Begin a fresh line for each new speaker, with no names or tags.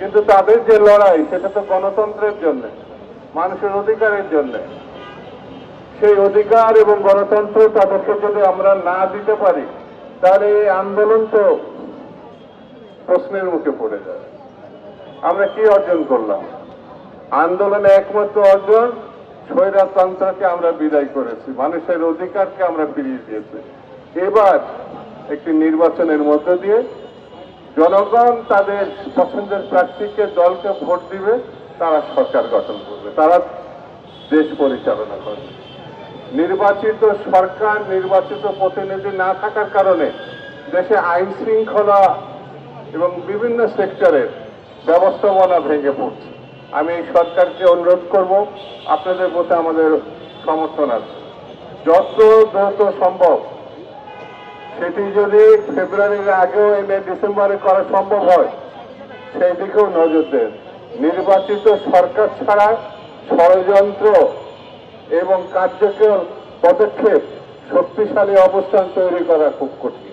কিন্তু তাদের যে লড়াই সেটা তো গণতন্ত্রের জন্য, মানুষের অধিকারের জন্য। সেই অধিকার এবং গণতন্ত্র তাদেরকে যদি আমরা না দিতে পারি, তাহলে এই আন্দোলন তো প্রশ্নের মুখে পড়ে যাবে। আমরা কি অর্জন করলাম? আন্দোলনে একমাত্র অর্জন, স্বৈরতন্ত্রকে আমরা বিদায় করেছি, মানুষের অধিকারকে আমরা ফিরিয়ে দিয়েছি। এবার একটি নির্বাচনের মধ্য দিয়ে জনগণ তাদের পছন্দের প্রার্থীকে, দলকে ভোট দিবে, তারা সরকার গঠন করবে, তারা দেশ পরিচালনা করবে। নির্বাচিত সরকার, নির্বাচিত প্রতিনিধি না থাকার কারণে দেশে আইন শৃঙ্খলা এবং বিভিন্ন সেক্টরের ব্যবস্থাপনা ভেঙে পড়ছে। আমি এই সরকারকে অনুরোধ করব, আপনাদের প্রতি আমাদের সমর্থন আছে, যত দ্রুত সম্ভব সেটি যদি ফেব্রুয়ারির আগেও এনে ডিসেম্বরে করা সম্ভব হয়, সেই দিকেও নজর দেন। নির্বাচিত সরকার ছাড়া ষড়যন্ত্র এবং কার্যকর পদক্ষেপ, শক্তিশালী অবস্থান তৈরি করা খুব কঠিন।